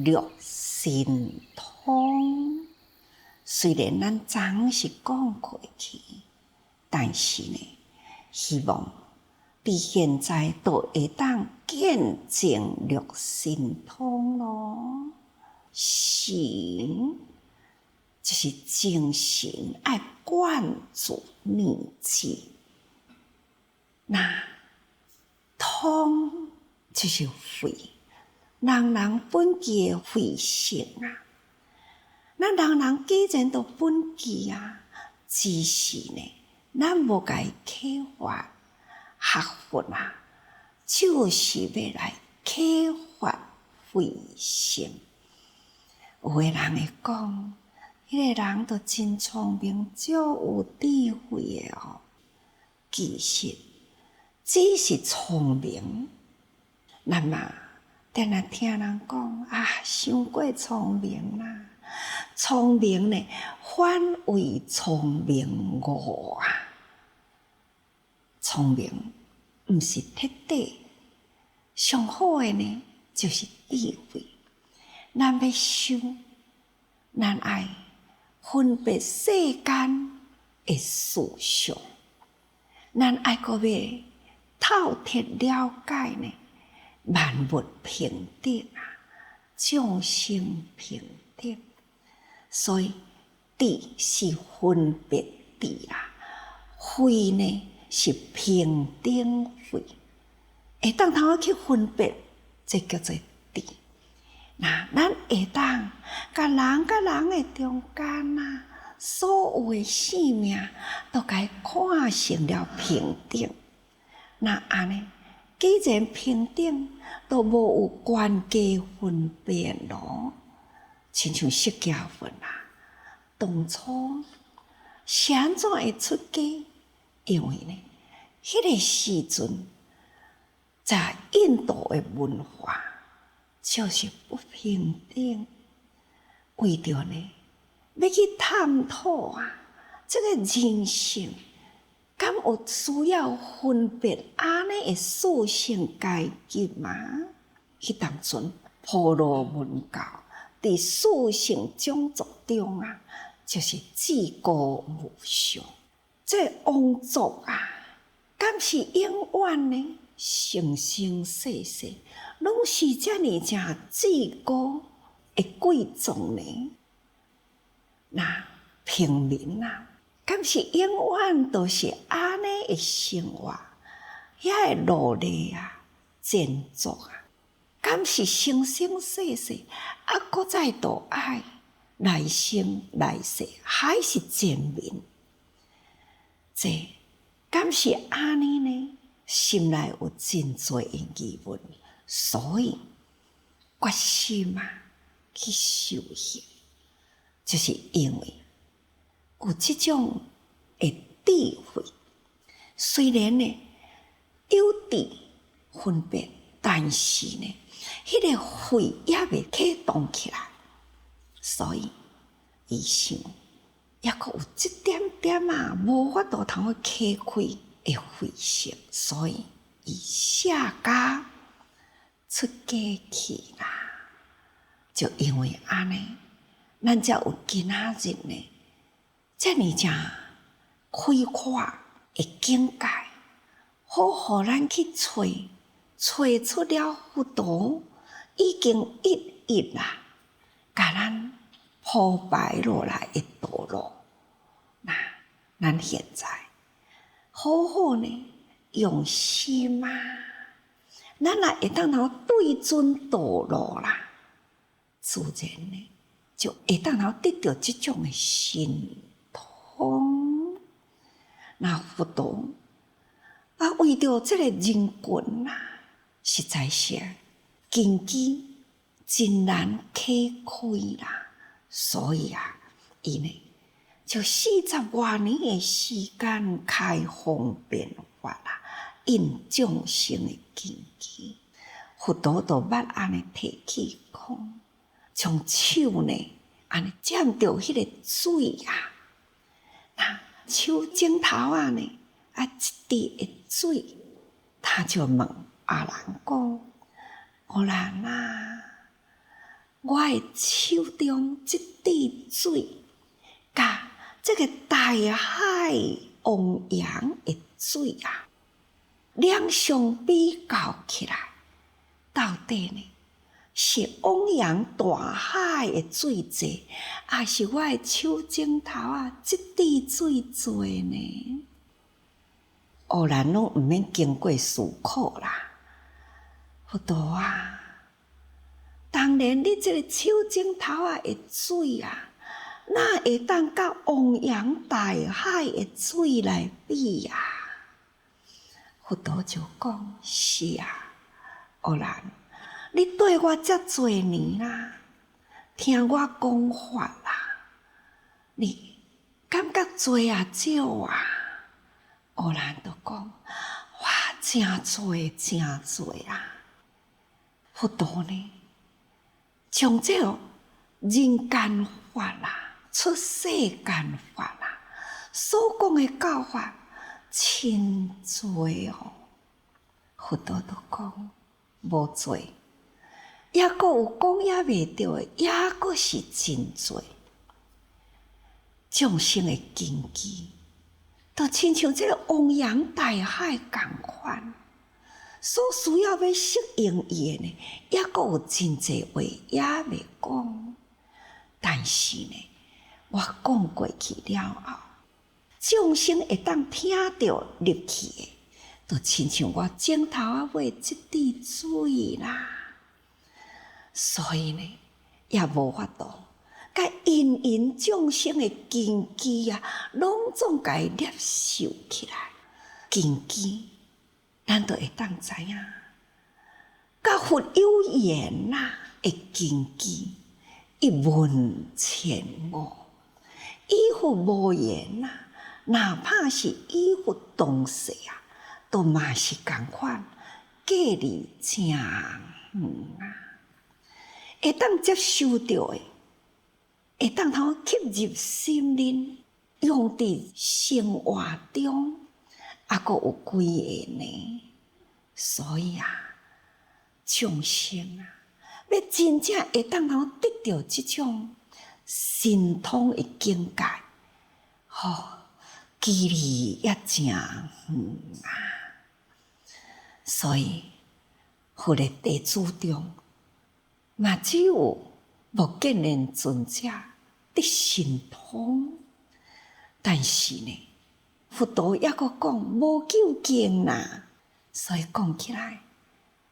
六神通。虽然咱总是讲过去，但是呢，希望比现在都会当见证六神通咯。神就是精神爱灌注念智，那通就是慧，人本具的慧性啊。咱人既然都本具啊，只是呢，咱无甲伊启发学佛啊，就是要来启发慧性。有的人会讲，迄个人都真聪明，足有智慧的哦。其实只是聪明，咱嘛定定听人讲啊，伤过聪明啦。聪明呢，反为聪明误啊！聪明毋是彻底，上好的呢，就是智慧。咱要修，咱爱分别世间的事相，咱爱个要透彻了解呢，万物平等啊，众生平等。所以智是分别智啊，慧呢是平等慧，会当通去分别，这叫做智。那咱会当甲人的中间啊，所有的生命都该看成了平等。那安尼，既然平等，都无有关系分别咯。亲像释迦佛啊，当初是安怎会出家？因为呢，迄个时阵在印度的文化就是不平等，为着呢要去探讨啊，这个人性敢有需要分别安尼的属性阶级吗？迄当阵婆罗门教。伫属性种族中啊，就是至高无上。这王族啊，敢是永远呢？生生世世，拢是遮尔正至高的贵族呢？那平民啊，敢是永远都是安尼的生活？遐个奴隶啊，贱族啊。敢是生生世世啊，搁再度爱来生来世，还是贱民？这敢是安尼呢？心内有真多的疑问，所以决心啊去修行，就是因为有这种的智慧。虽然呢有智分别，但是呢，迄个慧也未启动起来，所以伊想也阁有一点点啊，无法度通去启开的慧性，所以伊下家出家去啦。就因为安尼，咱才有今仔日呢，遮尔正开阔的境界，好互咱去找出了佛陀已经一一啦，甲咱铺排落来的道路。那咱现在好好呢用心啊，咱也会当通对准道路啦，自然呢就会当通得到这种的神通。那佛陀啊，为着这个人群啊，实在是根基真难启开啦，所以啊，伊呢就40多年的时间开方便法啦，印众生的根基。佛陀都捌安尼提起讲，从手呢安尼沾着迄个水啊，那手指头啊呢啊一滴的水，他就问阿难讲：阿难啊，我的手中这滴水，甲这个大海汪洋的水啊，两相比较起来，到底呢是汪洋大海的水多，还是我的手指头啊这滴水多呢？偶然拢毋免经过思考啦，佛陀啊！当然，你这个手指头啊的水啊，哪会当甲汪洋大海的水来比啊？佛陀就讲：是啊，偶然，你对我遮多年啦，听我讲法啦，你感觉多啊少啊？偶然就讲：哇，真多真多啊！佛陀呢？从这人间法啦，出世间法啦，所讲的教法真多哦。佛陀都讲无多，也阁有讲也袂着的，也阁是真多。众生的根基，就亲像这个汪洋大海共款。所需要要适应伊的呢，也阁有真济话也未讲。但是呢，我讲过去了后，众生会当听到入去的，就亲像我指头啊尾即滴水啦。所以呢，也无法度，甲因众生的根基啊，拢总甲伊接受起来，根基。咱就会当知影，甲佛有缘啦，会根基一文钱无；与佛无缘啦，哪怕是与佛同世啊，都嘛是共款，隔离真远啊！会当接受到的，会当通吸入心灵，用伫生活中。还阁有几个呢？所以啊，众生啊，要真正会当通得到这种神通的境界，距离也真远啊。所以，佛的弟子中，嘛只有目犍连尊者得神通，但是呢，佛陀也阁讲无究竟啦，所以讲起来，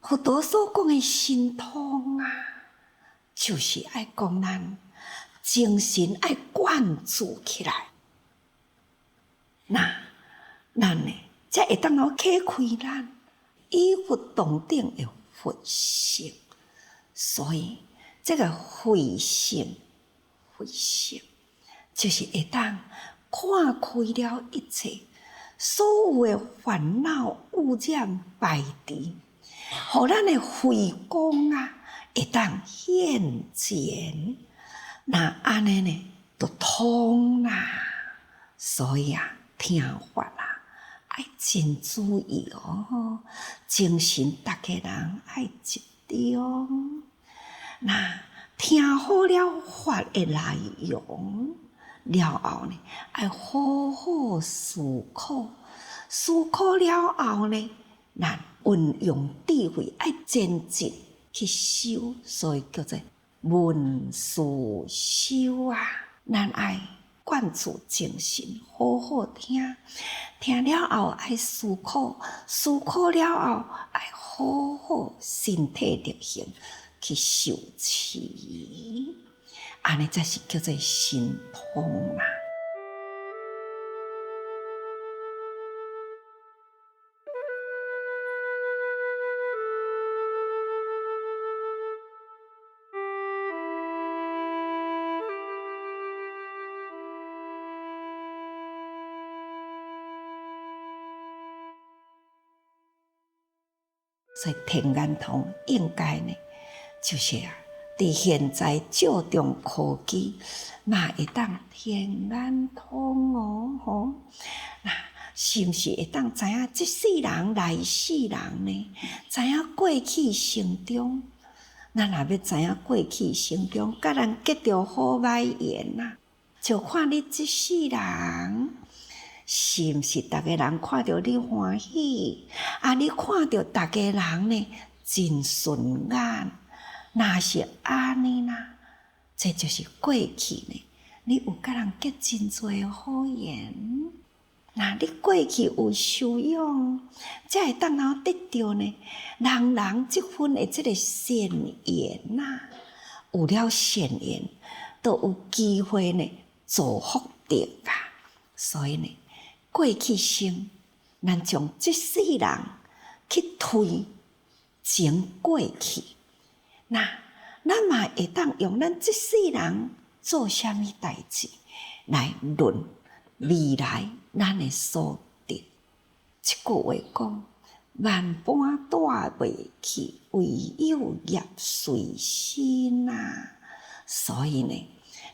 佛陀所讲的神通啊，就是爱讲咱精神爱灌注起来，那咱呢才会当好启开咱与佛同等的佛性。所以这个慧性，就是会当看开了一切所有的烦恼污染排除，互咱的慧光啊会当现前。那安尼呢，就通啦。所以啊，听法啦，爱真注意哦，精神大家人爱集中。那听好了法的内容了后呢，爱好好思考，思考了后呢，咱运用智慧，爱真正去修，所以叫做闻思修啊。咱爱灌注精神，好好听，听了后爱思考，思考了后爱好好身体力行去受持，安尼才是叫做神通啦。所以天眼通应该呢，就是啊，伫现在注重科技，嘛会当天眼通哦，那是毋是会当知影这世人来世人呢？知影过去生中咱若要知影过去生中，甲人结着好歹缘啊，就看你即世人是毋是逐个人看着你欢喜，啊，你看着逐个人呢真顺眼，若是安尼啦，这就是过去呢。你有甲人结真侪好缘，那你过去有修养，才会当然得到呢。人即份的即个善缘呐，有了善缘，都有机会呢造福着啊。所以呢，过去生，咱将即世人去推前过去，那咱嘛会当用咱即世人做啥物代志来论未来咱的所得。即句话讲，万般带袂去，唯有业随身啊。所以呢，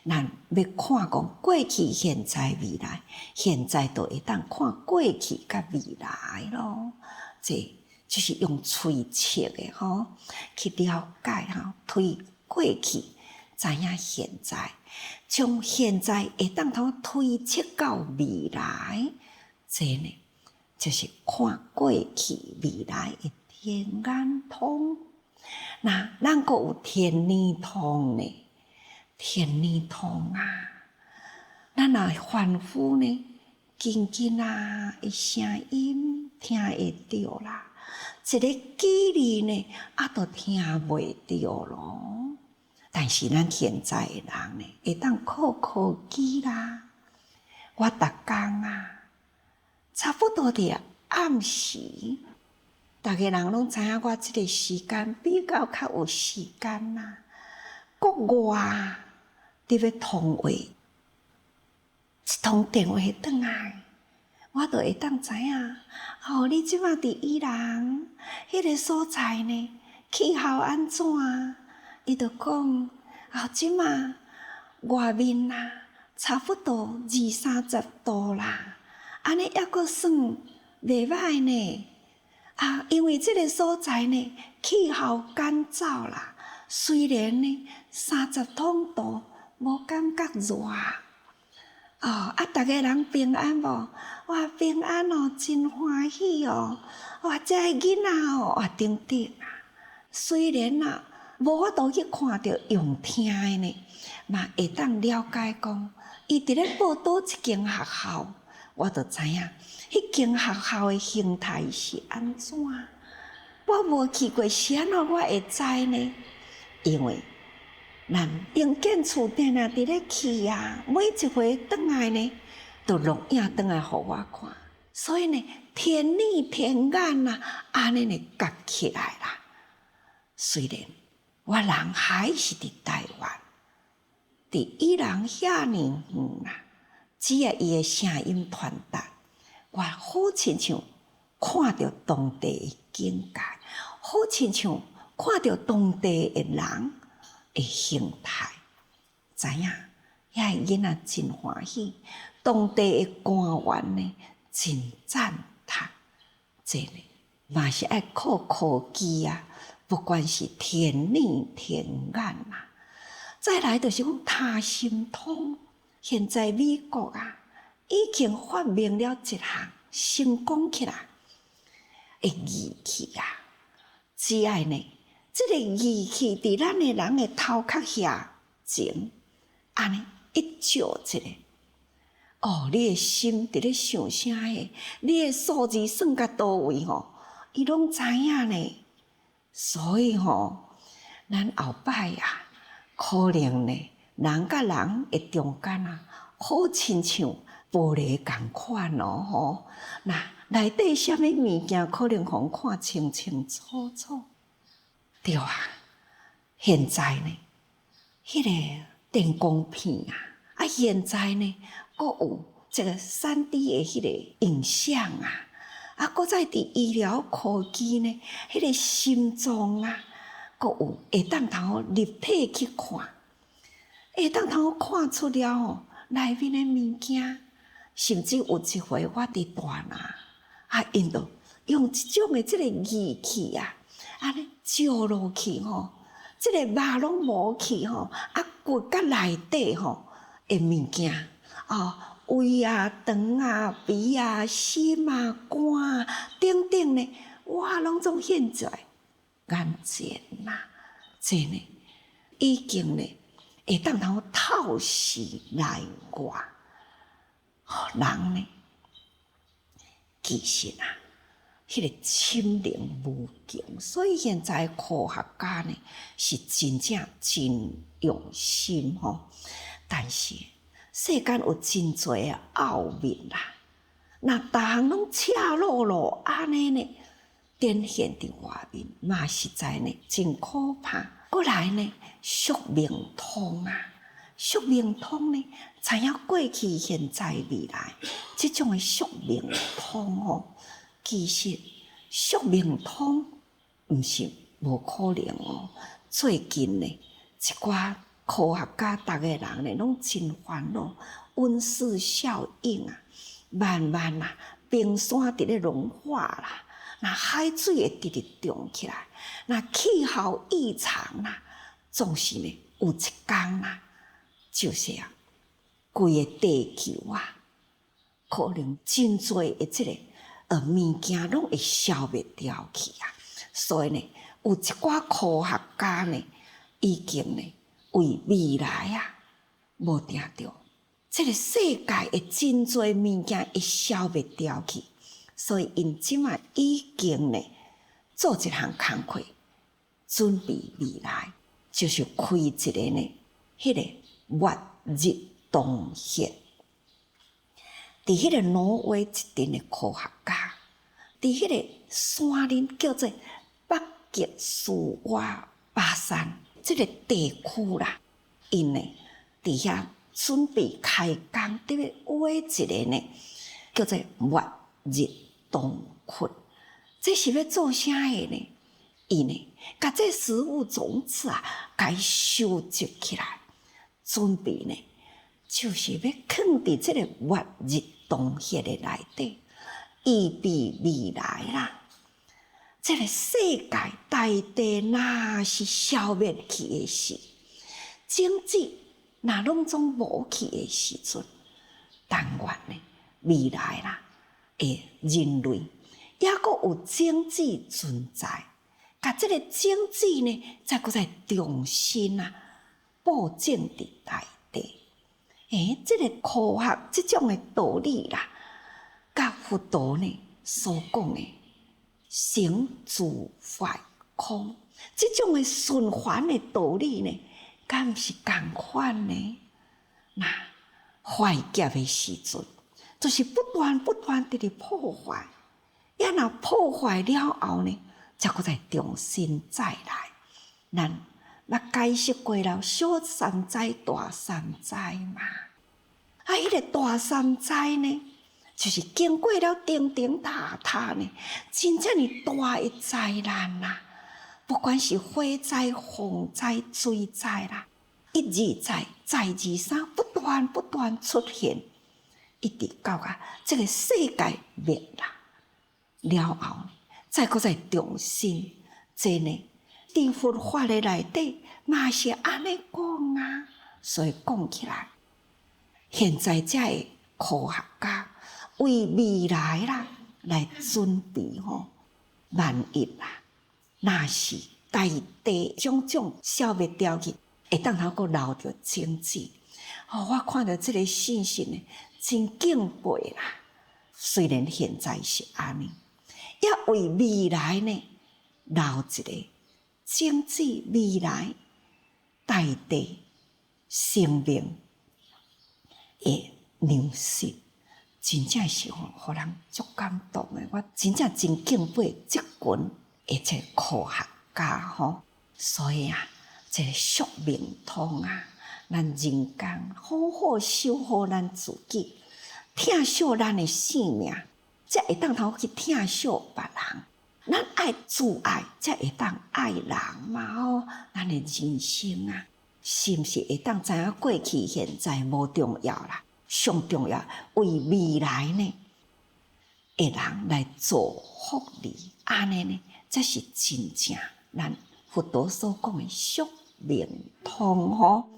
咱要看讲过去、现在、未来，现在就会当看过去甲未来咯。这就是用推测的吼，去了解吼，推过去，知影现在，从现在会当通推测到未来，这呢就是看过去未来的天眼通。那咱阁有天耳通呢？天耳通啊，咱若凡夫呢，紧紧啊的声音听会着啦，一个记忆呢，都听袂着咯。但是咱现在的人呢，会当靠科技啦。我逐工啊，差不多伫暗时，逐个人拢知影我即个时间比较较有时间啦。国外伫要通话，一通电话转来，我就会当知影。你即马伫伊朗迄个所在呢，气候安怎？伊就讲，即马外面啦，差不多20-30度啦，安尼抑阁算袂歹呢。因为即个所在呢，气候干燥啦，虽然呢30通度无感觉热。逐个人平安无？哇，平安哦，真欢喜哦！哇，这个囡仔哦，等等啊。虽然啊，无法度去看到用听的呢，嘛会当了解讲，伊伫咧报倒一间学校，我就知影，迄间学校的形态是安怎。我无去过，是安怎我会知呢？因为咱营建厝定定伫咧去啊，每一回转来呢，都录影转来互我看。所以呢，天耳天眼啊，安尼呢夹起来啦。虽然我人还是伫台湾，伫伊朗遐尼远啦，只要伊的声音传达，我好亲像看到当地的景界，好亲像看到当地的人的形态，知影遐个囡仔真欢喜，当地的官员呢真赞叹，这呢嘛是爱靠科技啊，不管是天耳天眼啊，再来就是讲他心通，现在美国啊已经发明了一项成功起来的仪器啊，只要呢，这个仪器伫咱的人的头壳下前，安尼一照一个，你的心伫咧想啥个？你的数字算到倒位吼，伊拢知影呢。所以咱后摆啊，可能呢，人甲人的中间啊，好亲像玻璃共款哦那内底啥物物件可能互看清清楚楚，对啊。现在呢，迄个电光片啊，现在呢，阁有一个3D 的迄个影像啊，阁再伫医疗科技呢，迄个心脏啊，阁有会当通立体去看，会当通看出了内面的物件。甚至有一回我伫大拿因着用即种的即个仪器啊，安尼照落去即个肉拢无去吼，骨甲内底吼的物件胃肠脾心肝等等呢，哇，拢总现在眼前真呢，已经呢会当通透视内外，人呢其实迄个心灵无穷，所以现在科学家呢是真正真用心但是世间有真侪奥秘那逐项拢赤裸裸安尼呢，展现伫外面，嘛实在呢真可怕。过来呢，宿命通宿命通呢，知影过去、现在、未来，即种的宿命通其实宿命通毋是无可能最近呢，一寡科学家逐个人呢，拢真烦恼温室效应慢慢冰山伫咧融化啦，那海水会直直涨起来，那气候异常总是呢有一天就是规个地球可能真侪的即个物件拢会消灭掉去所以呢，有一寡科学家呢，已经呢为未来无定着，即个世界的真侪物件会消灭掉去，所以因即卖已经呢做一项工课，准备未来，就是开一个呢，迄个月日洞穴。伫迄个挪威一阵的科学家，伫迄个山林叫做北极斯瓦巴山即个地区因呢伫遐准备开工，伫要挖一个呢叫做月日洞窟。这是要做啥的呢？伊呢，甲这食物种子甲伊收集起来，准备呢，就是要放伫这个月日洞穴的内底，预备未来这个世界大地若是消灭去的时，经济若拢总无去的时阵，但愿呢，未来的人类也阁有经济存在，甲这个经济呢，再搁再重新布建伫内地。这个科学这种的道理甲佛陀呢所讲的成住坏空，这种的循环的道理呢，敢毋是共款呢？那坏劫的时阵，就是不断直直破坏，若破坏了后呢，才搁再重新再来。咱解释过了小三灾、大三灾嘛。迄个大三灾呢，就是经过了顶顶塔塔呢，真正呢大的灾难不管是火灾、风灾、水灾一而再、再而三，不断出现，一直到这个世界灭了后，再搁再重新，这呢，伫佛法的内底嘛是安尼讲所以讲起来，现在这个科学家为未来来准备万一若是大地种消灭掉去，会当通阁留着经济。我看到这个信息呢，真敬佩虽然现在是安尼，也为未来呢留一个经济未来大地生命的粮食，真正是互人足感动的。我真正真敬佩这群这科学家所以这个宿命通咱人间好好守护咱自己，疼惜咱的性命，才会当通去疼惜别人。咱爱自爱，才会当爱人嘛咱的人生是毋是会当知影过去现在无重要上重要为未来呢的人来造福你，安尼呢，这是真正咱佛陀所讲的宿命通吼。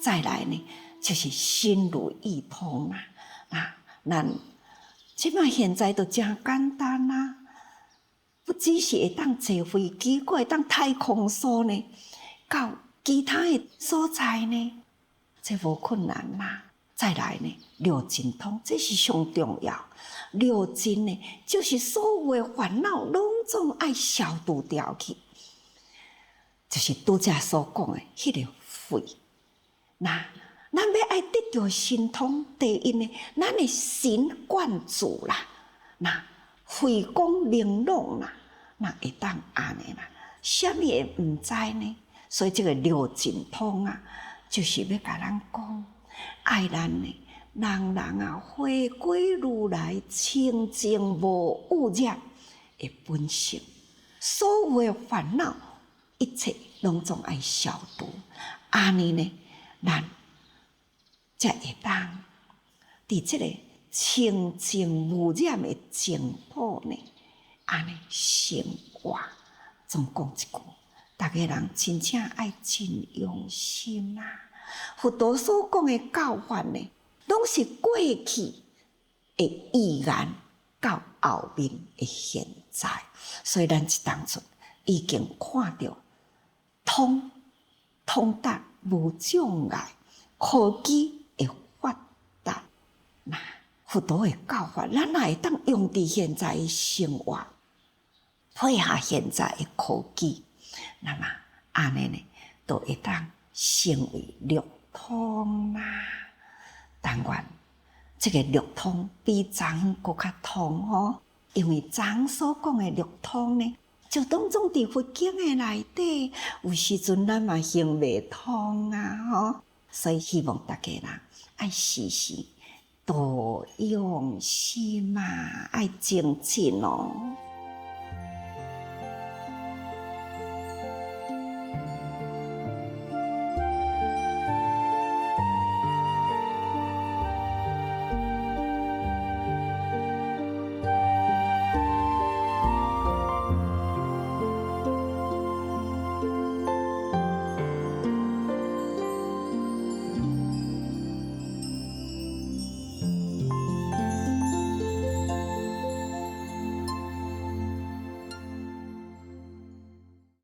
再来呢，就是心如意通啊！咱即摆现在都真简单啊，不只是会当坐飞机，还会当太空梭呢，到其他的所在呢，这无困难啦。再来呢，六尽通，这是上重要。六尽呢，就是所有的烦恼拢总爱消除掉去，就是拄则所讲的迄个慧。那咱要爱得到神通，第一呢，咱的心灌注啦，那慧光明朗啦，那会当安尼啦，啥物会毋知呢？所以这个六尽通啊，就是要甲咱讲，爱咱呢，人啊，回归如来清净无污染的本性，所有的烦恼，一切拢总爱消除，安尼呢？咱才会当伫即个清净无染的净土呢，安尼生活。总讲一句，逐个人真正爱真用心啊！佛陀所讲的教法呢，拢是过去的预言到后面的现在，所以咱一当初已经看到通达。无障碍，科技会发达。那佛陀的教法，咱哪会当用伫现在的生活，配合现在的科技，那么安尼呢，都会当成为六通啦。当然，这个六通比昨更较通吼，因为昨所讲的六通呢。就当中伫佛经的内底，有时阵咱嘛行袂通啊吼，所以希望大家人爱时时多用心嘛，爱精进哦。